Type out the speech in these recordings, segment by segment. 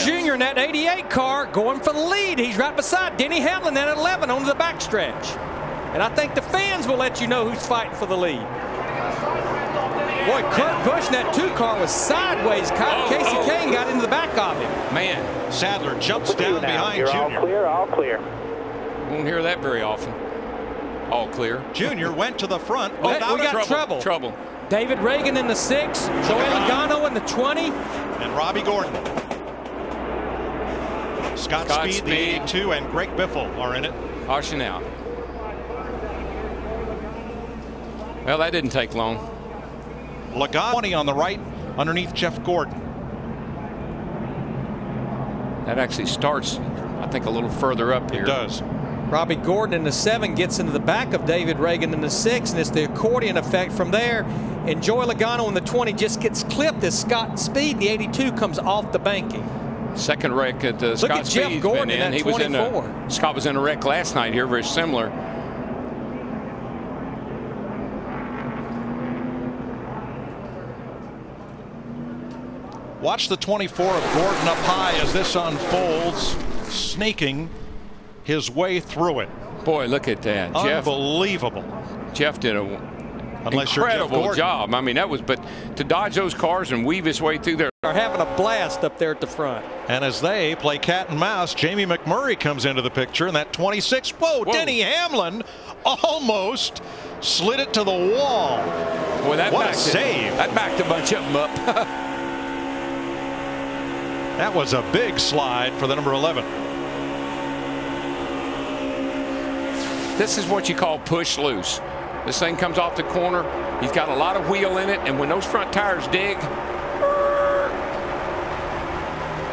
Jr. in that 88 car going for the lead. He's right beside Denny Hamlin at 11 on the backstretch. And I think the fans will let you know who's fighting for the lead. Boy, Kurt Busch in that 2 car was sideways. Casey Kane got into the back of him. Man, Sadler jumps down behind Junior. All clear, all clear. Won't hear that very often. All clear. Junior went to the front. We got trouble. David Reagan in the 6, Joey Logano in the 20. And Robbie Gordon. Scott Speed, the 82, and Greg Biffle are in it. Caution out. Well, that didn't take long. Logano 20 on the right underneath Jeff Gordon. That actually starts, I think, a little further up here. It does. Robbie Gordon in the 7 gets into the back of David Reagan in the 6, and it's the accordion effect from there. And Joey Logano in the 20 just gets clipped as Scott Speed, the 82, comes off the banking. Second wreck at Scott Look at Jeff Gordon in that 24. Scott was in a wreck last night here, very similar. Watch the 24 of Gordon up high as this unfolds, snaking his way through it. Boy, look at that. Unbelievable. Jeff did an incredible job. I mean, that was, but to dodge those cars and weave his way through there. Are having a blast up there at the front. And as they play cat and mouse, Jamie McMurray comes into the picture in that 26. Whoa. Denny Hamlin almost slid it to the wall. Boy, what a save. That backed a bunch of them up. That was a big slide for the number 11. This is what you call push loose. This thing comes off the corner. He's got a lot of wheel in it, and when those front tires dig,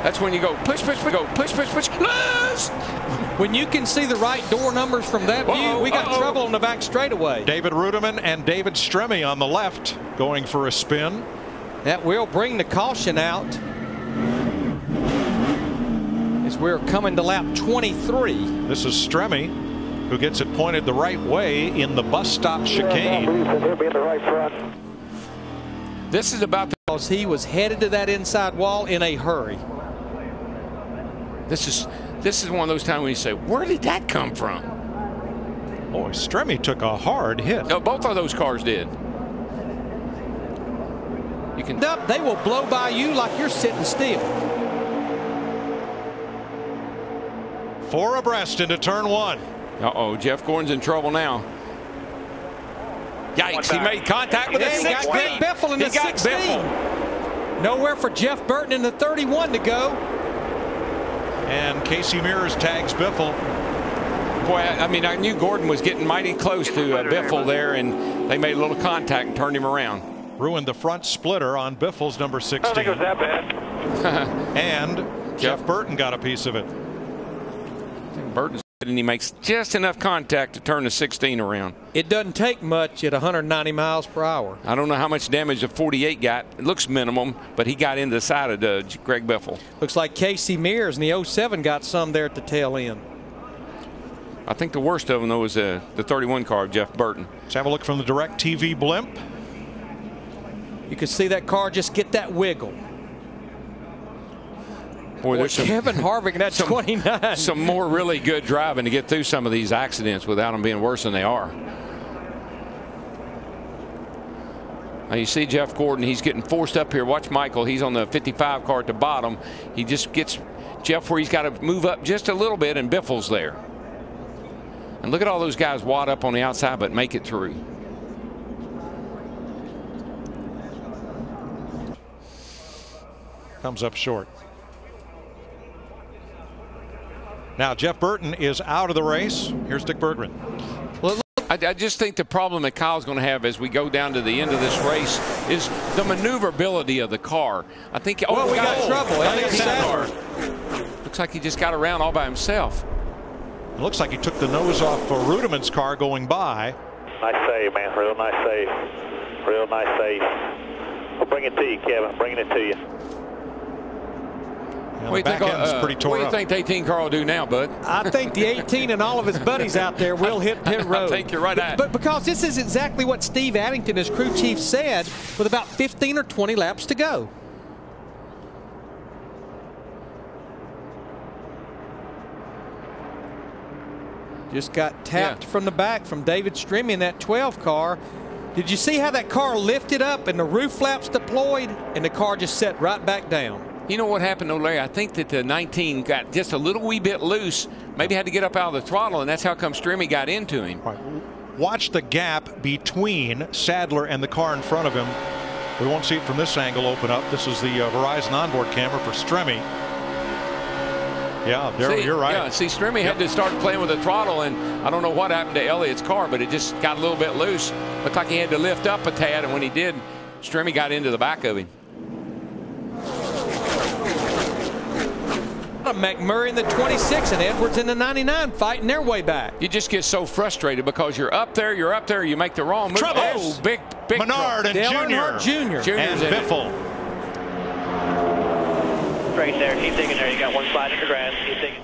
that's when you go push, loose. When you can see the right door numbers from that view, we got trouble on the back straightaway. David Ruderman and David Stremme on the left going for a spin. That will bring the caution out as we're coming to lap 23. This is Stremme, who gets it pointed the right way in the bus stop chicane. This is about because he was headed to that inside wall in a hurry. This is one of those times when you say, where did that come from? Boy, Stremme took a hard hit. No, both of those cars did. You can they will blow by you like you're sitting still. 4 abreast into turn 1. Uh-oh, Jeff Gordon's in trouble now. Yikes, he made contact with a 16. He got Greg Biffle in the 16. Nowhere for Jeff Burton in the 31 to go. And Casey Mears tags Biffle. Boy, I mean, I knew Gordon was getting mighty close to Biffle there, and they made a little contact and turned him around. Ruined the front splitter on Biffle's number 16. I don't think it was that bad. And Jeff Burton got a piece of it. I think Burton's and he makes just enough contact to turn the 16 around. It doesn't take much at 190 miles per hour. I don't know how much damage the 48 got. It looks minimum, but he got into the side of Greg Biffle. Looks like Casey Mears in the 07 got some there at the tail end. I think the worst of them, though, was the 31 car of Jeff Burton. Let's have a look from the DirecTV blimp. You can see that car just get that wiggle. Boy, there's Kevin Harvick, that's 29. Some more really good driving to get through some of these accidents without them being worse than they are. Now you see Jeff Gordon, he's getting forced up here. Watch Michael, he's on the 55 car at the bottom. He just gets Jeff where he's got to move up just a little bit, and Biffle's there. And look at all those guys wad up on the outside but make it through. Comes up short. Now Jeff Burton is out of the race. Here's Dick Berggren. Well, I just think the problem that Kyle's going to have as we go down to the end of this race is the maneuverability of the car. I think. Oh, we got trouble. Looks like he just got around all by himself. It looks like he took the nose off for Ruderman's car going by. Nice save, man. Real nice save. Real nice save. We'll bring it to you, Kevin. Bringing it to you. What do you think the 18 car will do now, Bud? I think the 18 and all of his buddies out there will hit pit road. I think you're right. But because this is exactly what Steve Addington, his crew chief, said with about 15 or 20 laps to go. Just got tapped from the back from David Stremme in that 12 car. Did you see how that car lifted up and the roof flaps deployed and the car just set right back down? You know what happened, though, Larry? I think that the 19 got just a little wee bit loose, maybe had to get up out of the throttle, and that's how come Stremme got into him. Right. Watch the gap between Sadler and the car in front of him. We won't see it from this angle open up. This is the Verizon onboard camera for Stremme. Yeah, there, you're right. Yeah, see, Stremme had to start playing with the throttle, and I don't know what happened to Elliott's car, but it just got a little bit loose. Looked like he had to lift up a tad, and when he did, Stremme got into the back of him. McMurray in the 26 and Edwards in the 99 fighting their way back. You just get so frustrated because you're up there, you make the wrong move. Trouble. Oh, big Menard and Junior. And Biffle. Right there, keep digging there. You got one slide in the grass. Keep digging.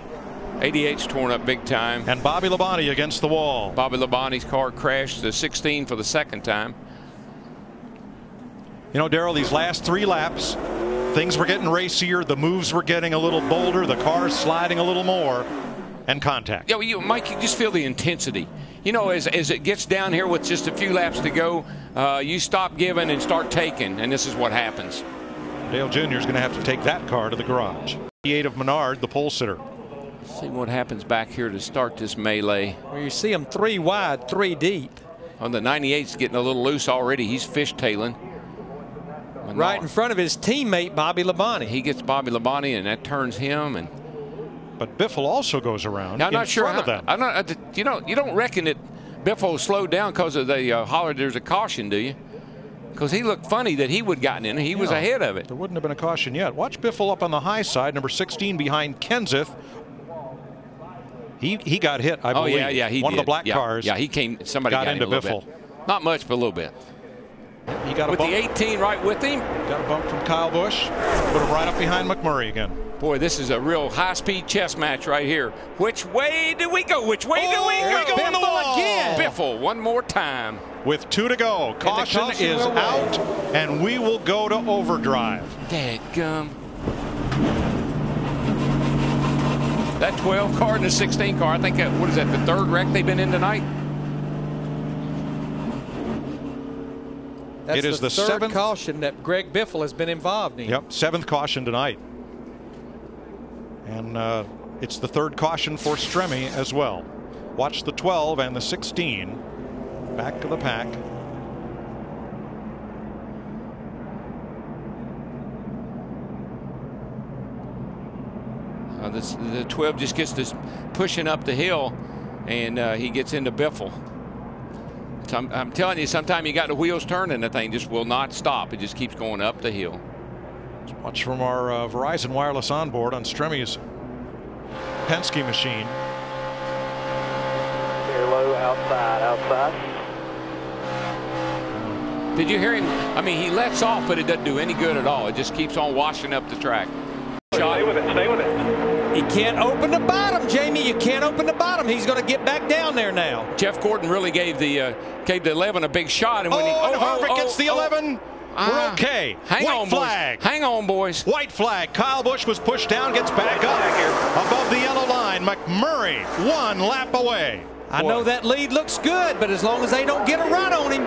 88's torn up big time. And Bobby Labonte against the wall. Bobby Labonte's car crashed the 16 for the second time. You know, Darrell, these last 3 laps, things were getting racier. The moves were getting a little bolder. The car's sliding a little more. And contact. Yeah, well, Mike, you just feel the intensity. You know, as it gets down here with just a few laps to go, you stop giving and start taking, and this is what happens. Dale Jr. is going to have to take that car to the garage. 88 of Menard, the pole sitter. See what happens back here to start this melee. Where you see them 3 wide, 3 deep. On the 98's getting a little loose already. He's fishtailing. Right in front of his teammate Bobby Labonte. He gets Bobby Labonte, and that turns him. But Biffle also goes around. Now, I'm not sure front of them. I'm not. You don't reckon that Biffle slowed down because of the hollered there's a caution, do you? Because he looked funny that he would have gotten in. He was ahead of it. There wouldn't have been a caution yet. Watch Biffle up on the high side, number 16 behind Kenseth. He got hit, I believe. Oh, yeah, he One did. of the black cars. Yeah, he came. Somebody got into him a little Biffle. bit. Not much, but a little bit. He got a with bump. The 18 right with him. Got a bump from Kyle Busch. Put him right up behind McMurray again. Boy, this is a real high-speed chess match right here. Which way do we go? Which way do we go? We go on the wall. Again. Biffle, one more time. With 2 to go. Caution is out, and we will go to overdrive. Dadgum. That 12 car and the 16 car, I think, what is that, the 3rd wreck they've been in tonight? That's it is the 3rd 7th caution that Greg Biffle has been involved in. Yep, 7th caution tonight. And it's the 3rd caution for Stremme as well. Watch the 12 and the 16 back to the pack. The 12 just gets this pushing up the hill, and he gets into Biffle. So I'm telling you, sometimes you got the wheels turning, the thing just will not stop. It just keeps going up the hill. Watch from our Verizon wireless onboard on Stremme's Penske machine. Clear low, outside. Did you hear him? I mean, he lets off, but it doesn't do any good at all. It just keeps on washing up the track. Stay with it. He can't open the bottom, Jamie. You can't open the bottom. He's going to get back down there now. Jeff Gordon really gave the 11 a big shot, and when Harvick gets the 11. We're okay. White flag. Hang on, boys. White flag. Kyle Busch was pushed down, gets back up above the yellow line. McMurray 1 lap away. I know that lead looks good, but as long as they don't get a run on him.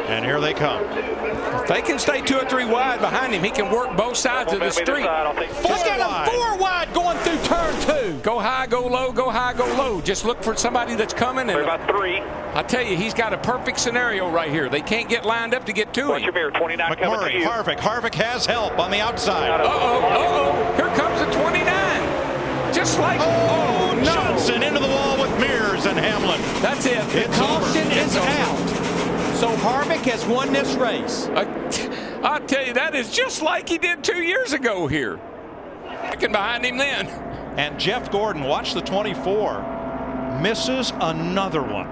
And here they come. If they can stay 2 or 3 wide behind him, he can work both sides of the street. Look at him 4 wide going through turn 2. Go high, go low, go high, go low. Just look for somebody that's coming. And about 3. I tell you, he's got a perfect scenario right here. They can't get lined up to get to Watch him. your mirror, 29 coming to McMurray, you. Harvick has help on the outside. Here comes the 29. Just like, no. Johnson into the wall with Mears and Hamlin. That's it. The caution is out. So Harvick has won this race. I tell you, that is just like he did 2 years ago here. Looking behind him then. And Jeff Gordon, watch the 24, misses another one.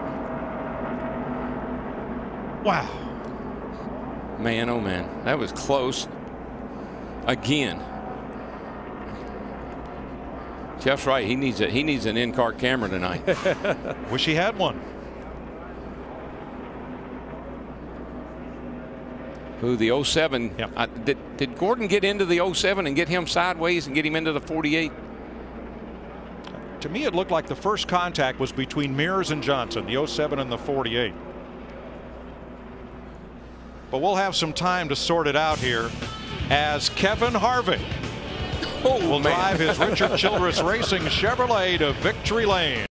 Wow. Man, oh man, that was close. Again. Jeff's right. He needs an in-car camera tonight. Wish he had one. Who, the 07? Yep. Did Gordon get into the 07 and get him sideways and get him into the 48? To me, it looked like the first contact was between Mears and Johnson, the 07 and the 48. But we'll have some time to sort it out here as Kevin Harvick will drive his Richard Childress Racing Chevrolet to victory lane.